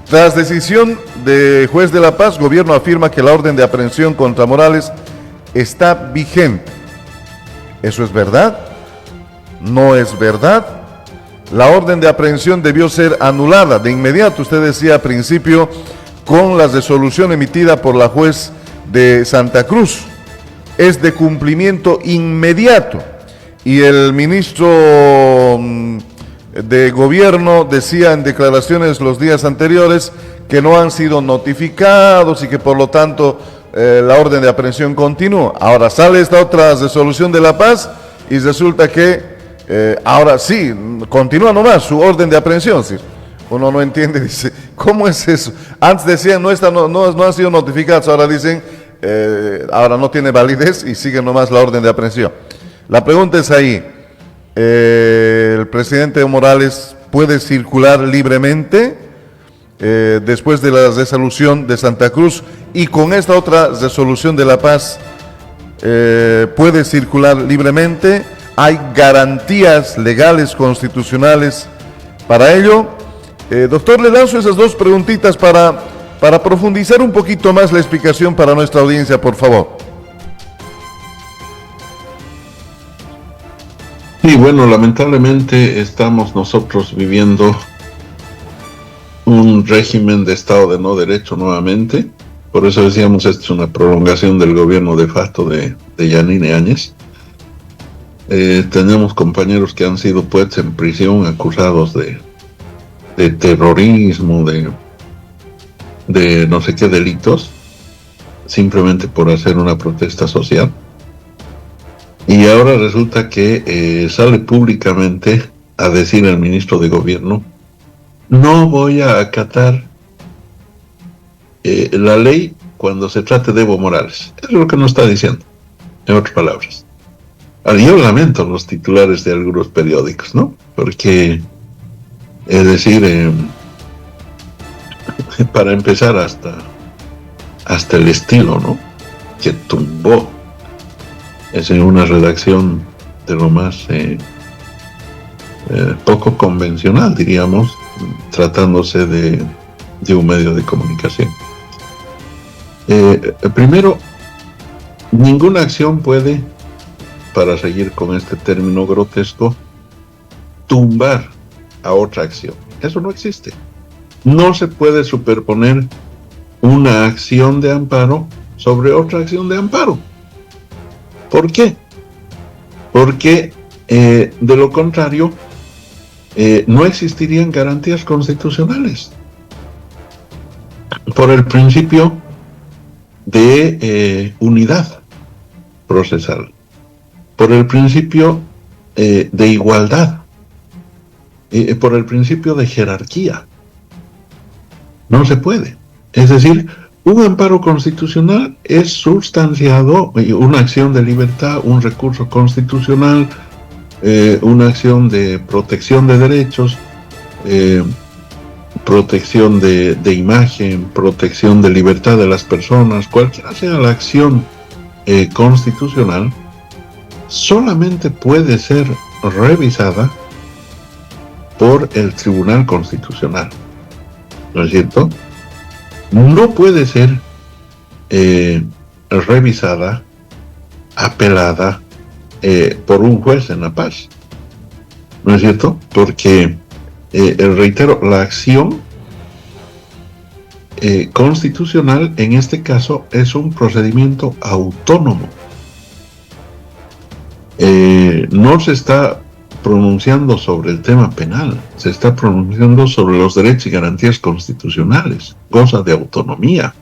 Tras decisión de juez de la paz, gobierno afirma que la orden de aprehensión contra Morales está vigente. ¿Eso es verdad? ¿No es verdad? La orden de aprehensión debió ser anulada de inmediato, usted decía al principio, con la resolución emitida por la juez de Santa Cruz. Es de cumplimiento inmediato. Y el ministro de gobierno decía en declaraciones los días anteriores que no han sido notificados y que por lo tanto la orden de aprehensión continúa. Ahora sale esta otra resolución de la paz y resulta que ahora sí, continúa nomás su orden de aprehensión. ¿Sí? Uno no entiende, dice, ¿cómo es eso? Antes decían no han sido notificados, ahora dicen ahora no tiene validez y sigue nomás la orden de aprehensión. La pregunta es ahí, ¿el presidente Evo Morales puede circular libremente después de la resolución de Santa Cruz y con esta otra resolución de la paz puede circular libremente? ¿Hay garantías legales constitucionales para ello? Doctor, le lanzo esas dos preguntitas para profundizar un poquito más la explicación para nuestra audiencia, por favor. Sí, bueno, lamentablemente estamos nosotros viviendo un régimen de Estado de no derecho nuevamente. Por eso decíamos, esto es una prolongación del gobierno de facto de Yanine Áñez. Tenemos compañeros que han sido puestos en prisión acusados de terrorismo, de no sé qué delitos, simplemente por hacer una protesta social. Y ahora resulta que sale públicamente a decir el ministro de gobierno: no voy a acatar la ley cuando se trate de Evo Morales. Eso es lo que nos está diciendo, en otras palabras. Ahora, yo lamento los titulares de algunos periódicos, ¿no? Porque, es decir, para empezar hasta el estilo, ¿no? Que tumbó. Es en una redacción de lo más poco convencional, diríamos, tratándose de un medio de comunicación. Primero, ninguna acción puede, para seguir con este término grotesco, tumbar a otra acción. Eso no existe. No se puede superponer una acción de amparo sobre otra acción de amparo. ¿Por qué? Porque de lo contrario no existirían garantías constitucionales por el principio de unidad procesal, por el principio de igualdad, por el principio de jerarquía. No se puede. Es decir, un amparo constitucional es sustanciado, una acción de libertad, un recurso constitucional, una acción de protección de derechos, protección de imagen, protección de libertad de las personas, cualquiera sea la acción constitucional, solamente puede ser revisada por el Tribunal Constitucional. ¿No es cierto? No puede ser revisada, apelada por un juez en La Paz. ¿No es cierto? Porque, reitero, la acción constitucional en este caso es un procedimiento autónomo. No se está pronunciando sobre el tema penal, se está pronunciando sobre los derechos y garantías constitucionales, cosa de autonomía.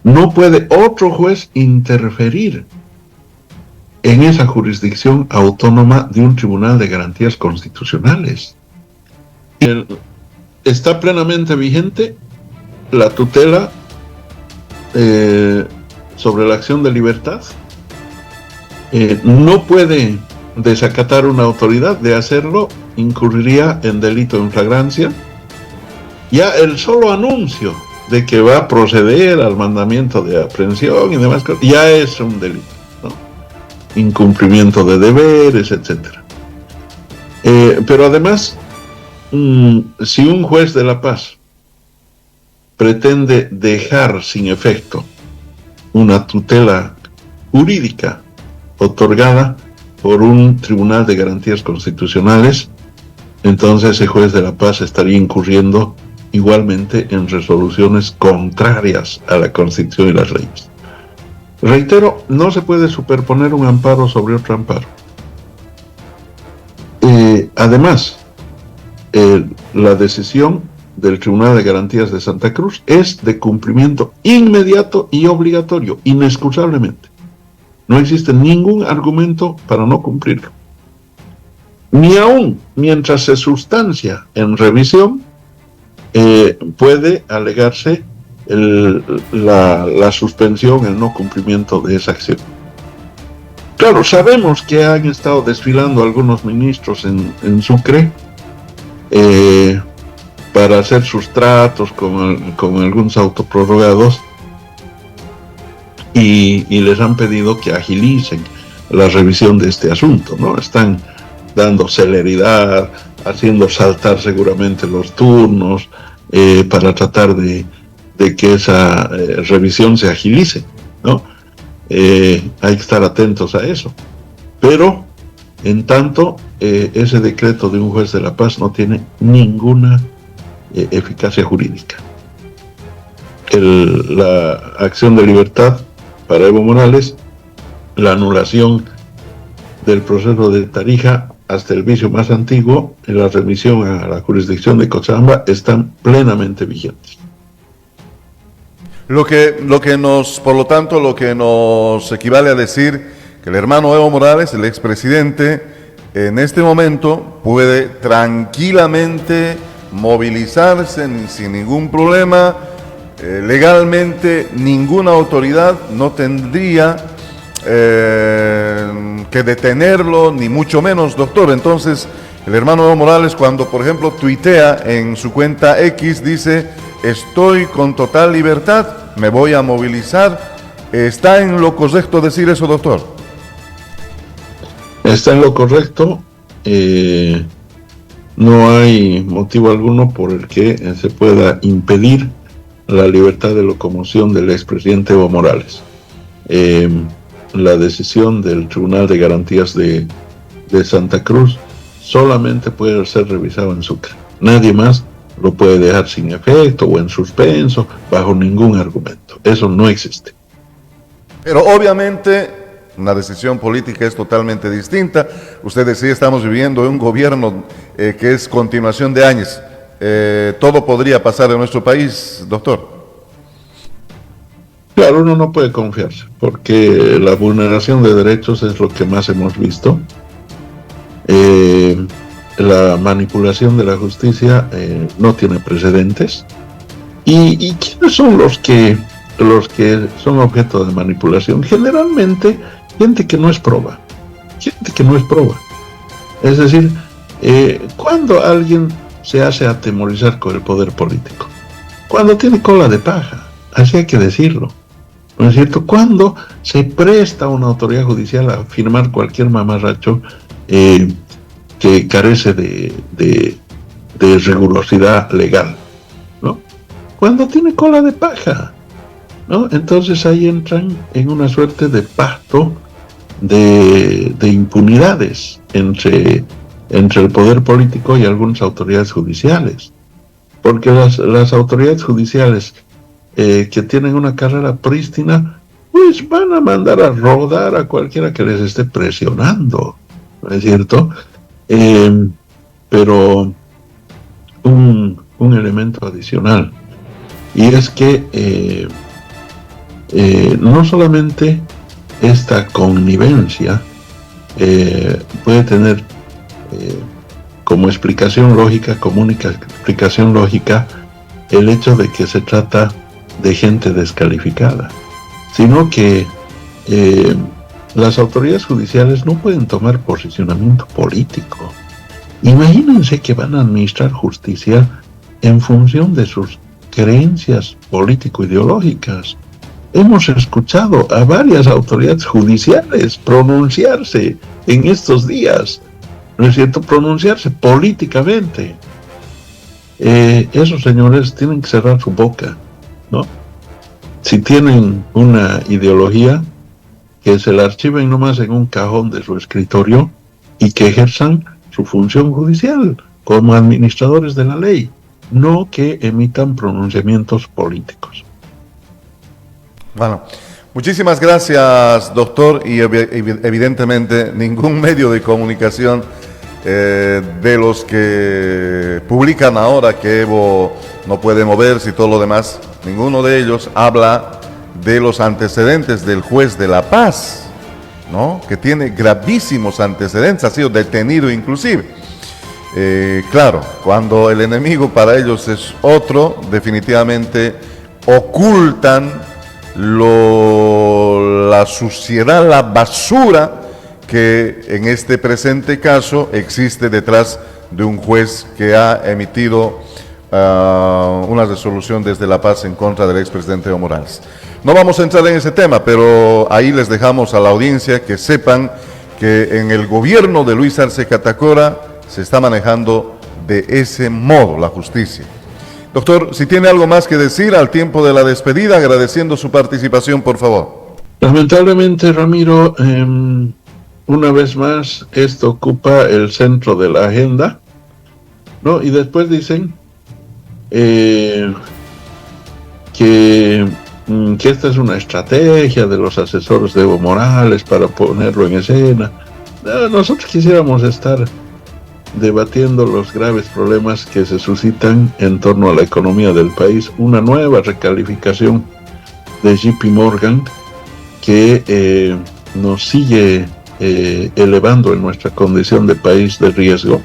No puede otro juez interferir en esa jurisdicción autónoma de un tribunal de garantías constitucionales. Está plenamente vigente la tutela sobre la acción de libertad. No puede desacatar una autoridad. De hacerlo incurriría en delito en flagrancia. Ya el solo anuncio de que va a proceder al mandamiento de aprehensión y demás cosas ya es un delito, ¿no? Incumplimiento de deberes, etcétera. Pero además, si un juez de La Paz pretende dejar sin efecto una tutela jurídica otorgada por un tribunal de garantías constitucionales, entonces ese juez de La Paz estaría incurriendo igualmente en resoluciones contrarias a la Constitución y las leyes. Reitero, no se puede superponer un amparo sobre otro amparo. Además, la decisión del Tribunal de Garantías de Santa Cruz es de cumplimiento inmediato y obligatorio, inexcusablemente. No existe ningún argumento para no cumplirlo. Ni aún mientras se sustancia en revisión, puede alegarse la suspensión, el no cumplimiento de esa acción. Claro, sabemos que han estado desfilando algunos ministros en Sucre para hacer sus tratos con algunos autoprorrogados y les han pedido que agilicen la revisión de este asunto, ¿no? Están dando celeridad, haciendo saltar seguramente los turnos para tratar de que esa revisión se agilice, ¿no? Hay que estar atentos a eso. Pero, en tanto, ese decreto de un juez de La Paz no tiene ninguna eficacia jurídica. La acción de libertad para Evo Morales, la anulación del proceso de Tarija hasta el vicio más antiguo y la remisión a la jurisdicción de Cochabamba están plenamente vigentes. Por lo tanto, lo que nos equivale a decir que el hermano Evo Morales, el expresidente, en este momento puede tranquilamente movilizarse sin ningún problema. Legalmente ninguna autoridad no tendría que detenerlo, ni mucho menos, doctor. Entonces, el hermano Evo Morales, cuando por ejemplo tuitea en su cuenta X, dice: estoy con total libertad, me voy a movilizar. ¿Está en lo correcto decir eso, doctor? Está en lo correcto. No hay motivo alguno por el que se pueda impedir la libertad de locomoción del expresidente Evo Morales. La decisión del Tribunal de Garantías de Santa Cruz solamente puede ser revisado en Sucre. Nadie más lo puede dejar sin efecto o en suspenso bajo ningún argumento. Eso no existe. Pero obviamente una decisión política es totalmente distinta. Usted decía, estamos viviendo un gobierno que es continuación de años. Todo podría pasar en nuestro país, doctor. Claro, uno no puede confiarse, porque la vulneración de derechos es lo que más hemos visto. La manipulación de la justicia no tiene precedentes. ¿Y quiénes son los que son objeto de manipulación? Generalmente gente que no es proba. Es decir, ¿cuándo alguien se hace atemorizar con el poder político? Cuando tiene cola de paja, así hay que decirlo. ¿No es cierto? Cuando se presta a una autoridad judicial a firmar cualquier mamarracho que carece de rigurosidad legal, ¿no? Cuando tiene cola de paja, ¿no? Entonces ahí entran en una suerte de pacto de impunidades entre el poder político y algunas autoridades judiciales. Porque las autoridades judiciales que tienen una carrera prístina, pues van a mandar a rodar a cualquiera que les esté presionando, ¿no es cierto? Pero un elemento adicional, y es que no solamente esta connivencia puede tener como explicación lógica, como única explicación lógica, el hecho de que se trata de gente descalificada, sino que las autoridades judiciales no pueden tomar posicionamiento político. Imagínense que van a administrar justicia en función de sus creencias político-ideológicas. Hemos escuchado a varias autoridades judiciales pronunciarse en estos días, ¿no es cierto?, pronunciarse políticamente. Esos señores tienen que cerrar su boca, ¿no? Si tienen una ideología, que se la archiven nomás en un cajón de su escritorio y que ejerzan su función judicial como administradores de la ley, no que emitan pronunciamientos políticos. Bueno, muchísimas gracias, doctor, y evidentemente ningún medio de comunicación de los que publican ahora que Evo no puede moverse y todo lo demás, ninguno de ellos habla de los antecedentes del juez de La Paz, ¿no?, que tiene gravísimos antecedentes, ha sido detenido inclusive. Claro, cuando el enemigo para ellos es otro, definitivamente ocultan la suciedad, la basura que en este presente caso existe detrás de un juez que ha emitido una resolución desde La Paz en contra del expresidente Evo Morales. No vamos a entrar en ese tema, pero ahí les dejamos a la audiencia que sepan que en el gobierno de Luis Arce Catacora se está manejando de ese modo la justicia. Doctor, si tiene algo más que decir al tiempo de la despedida, agradeciendo su participación, por favor. Lamentablemente, Ramiro, una vez más, esto ocupa el centro de la agenda, ¿no? Y después dicen que esta es una estrategia de los asesores de Evo Morales para ponerlo en escena. Nosotros quisiéramos estar debatiendo los graves problemas que se suscitan en torno a la economía del país, una nueva recalificación de JP Morgan que nos sigue elevando en nuestra condición de país de riesgo.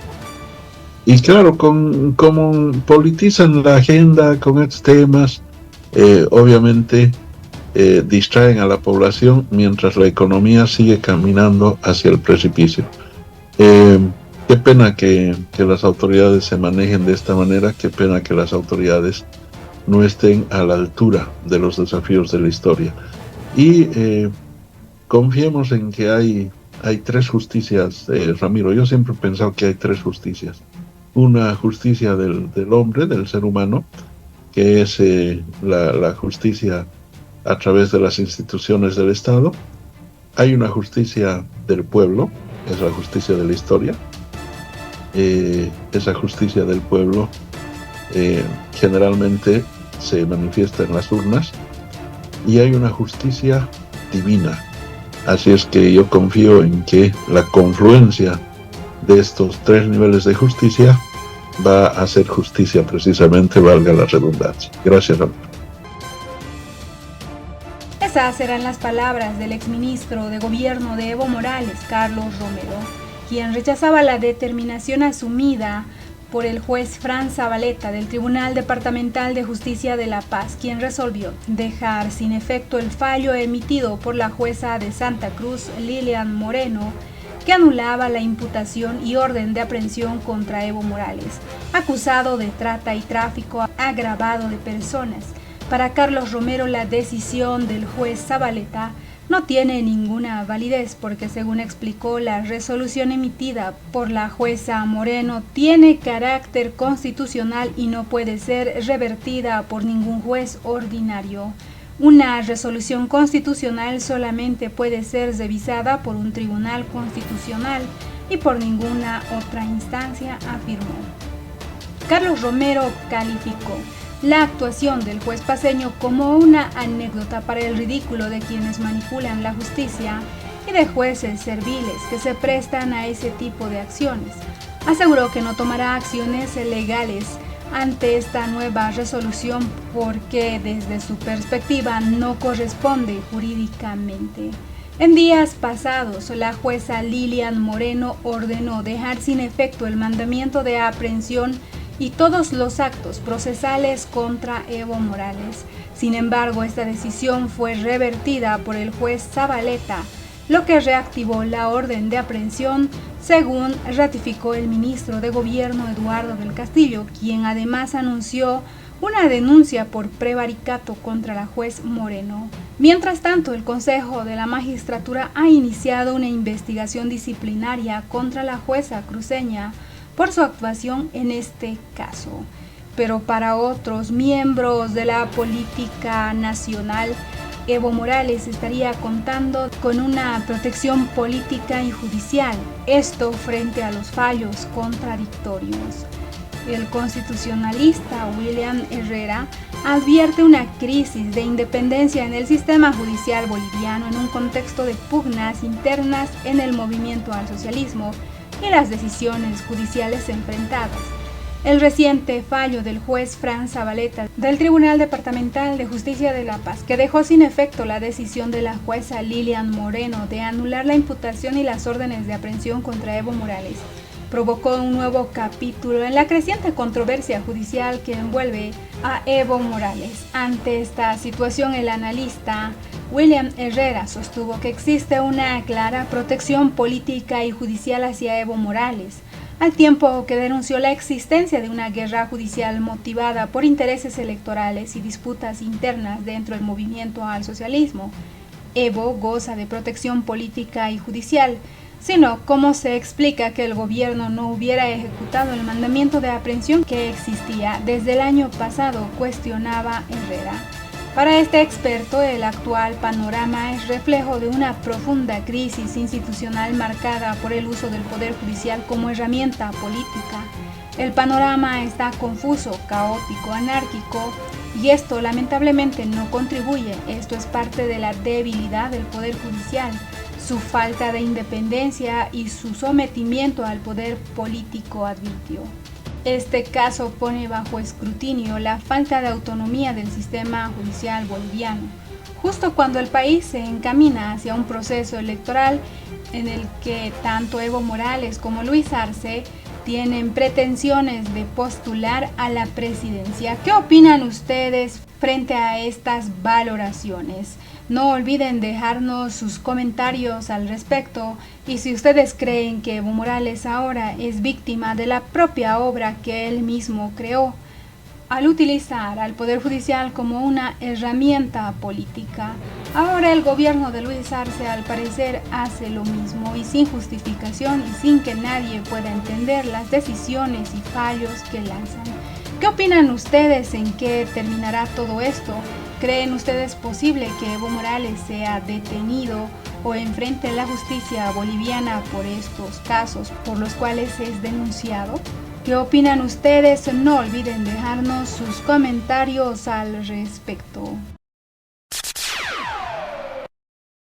Y claro, como politizan la agenda con estos temas, obviamente distraen a la población mientras la economía sigue caminando hacia el precipicio. Qué pena que las autoridades se manejen de esta manera, qué pena que las autoridades no estén a la altura de los desafíos de la historia. Y confiemos en que hay tres justicias, Ramiro. Yo siempre he pensado que hay tres justicias. Una justicia del hombre, del ser humano, que es la justicia a través de las instituciones del Estado. Hay una justicia del pueblo, es la justicia de la historia. Esa justicia del pueblo generalmente se manifiesta en las urnas, y hay una justicia divina. Así es que yo confío en que la confluencia de estos tres niveles de justicia va a hacer justicia precisamente, valga la redundancia. Gracias, Ramiro. Esas serán las palabras del exministro de Gobierno de Evo Morales, Carlos Romero, quien rechazaba la determinación asumida por el juez Fran Zabaleta del Tribunal Departamental de Justicia de La Paz, quien resolvió dejar sin efecto el fallo emitido por la jueza de Santa Cruz, Lilian Moreno, que anulaba la imputación y orden de aprehensión contra Evo Morales, acusado de trata y tráfico agravado de personas. Para Carlos Romero, la decisión del juez Zabaleta no tiene ninguna validez porque, según explicó, la resolución emitida por la jueza Moreno tiene carácter constitucional y no puede ser revertida por ningún juez ordinario. Una resolución constitucional solamente puede ser revisada por un tribunal constitucional y por ninguna otra instancia, afirmó. Carlos Romero calificó la actuación del juez paceño como una anécdota para el ridículo de quienes manipulan la justicia y de jueces serviles que se prestan a ese tipo de acciones. Aseguró que no tomará acciones legales ante esta nueva resolución porque desde su perspectiva no corresponde jurídicamente. En días pasados, la jueza Lilian Moreno ordenó dejar sin efecto el mandamiento de aprehensión y todos los actos procesales contra Evo Morales. Sin embargo, esta decisión fue revertida por el juez Zabaleta, lo que reactivó la orden de aprehensión, según ratificó el ministro de Gobierno Eduardo del Castillo, quien además anunció una denuncia por prevaricato contra la juez Moreno. Mientras tanto, el Consejo de la Magistratura ha iniciado una investigación disciplinaria contra la jueza cruceña por su actuación en este caso. Pero para otros miembros de la política nacional, Evo Morales estaría contando con una protección política y judicial, esto frente a los fallos contradictorios. El constitucionalista William Herrera advierte una crisis de independencia en el sistema judicial boliviano en un contexto de pugnas internas en el movimiento al socialismo y las decisiones judiciales enfrentadas. El reciente fallo del juez Fran Zabaleta del Tribunal Departamental de Justicia de La Paz, que dejó sin efecto la decisión de la jueza Lilian Moreno de anular la imputación y las órdenes de aprehensión contra Evo Morales, provocó un nuevo capítulo en la creciente controversia judicial que envuelve a Evo Morales. Ante esta situación, el analista William Herrera sostuvo que existe una clara protección política y judicial hacia Evo Morales, al tiempo que denunció la existencia de una guerra judicial motivada por intereses electorales y disputas internas dentro del movimiento al socialismo. Evo goza de protección política y judicial, sino cómo se explica que el gobierno no hubiera ejecutado el mandamiento de aprehensión que existía desde el año pasado, cuestionaba Herrera. Para este experto, el actual panorama es reflejo de una profunda crisis institucional marcada por el uso del poder judicial como herramienta política. El panorama está confuso, caótico, anárquico, y esto lamentablemente no contribuye. Esto es parte de la debilidad del poder judicial, su falta de independencia y su sometimiento al poder político, advirtió. Este caso pone bajo escrutinio la falta de autonomía del sistema judicial boliviano, justo cuando el país se encamina hacia un proceso electoral en el que tanto Evo Morales como Luis Arce tienen pretensiones de postular a la presidencia. ¿Qué opinan ustedes frente a estas valoraciones? No olviden dejarnos sus comentarios al respecto, y si ustedes creen que Evo Morales ahora es víctima de la propia obra que él mismo creó, al utilizar al Poder Judicial como una herramienta política. Ahora el gobierno de Luis Arce al parecer hace lo mismo y sin justificación y sin que nadie pueda entender las decisiones y fallos que lanzan. ¿Qué opinan ustedes? ¿En qué terminará todo esto? ¿Creen ustedes posible que Evo Morales sea detenido o enfrente la justicia boliviana por estos casos por los cuales es denunciado? ¿Qué opinan ustedes? No olviden dejarnos sus comentarios al respecto.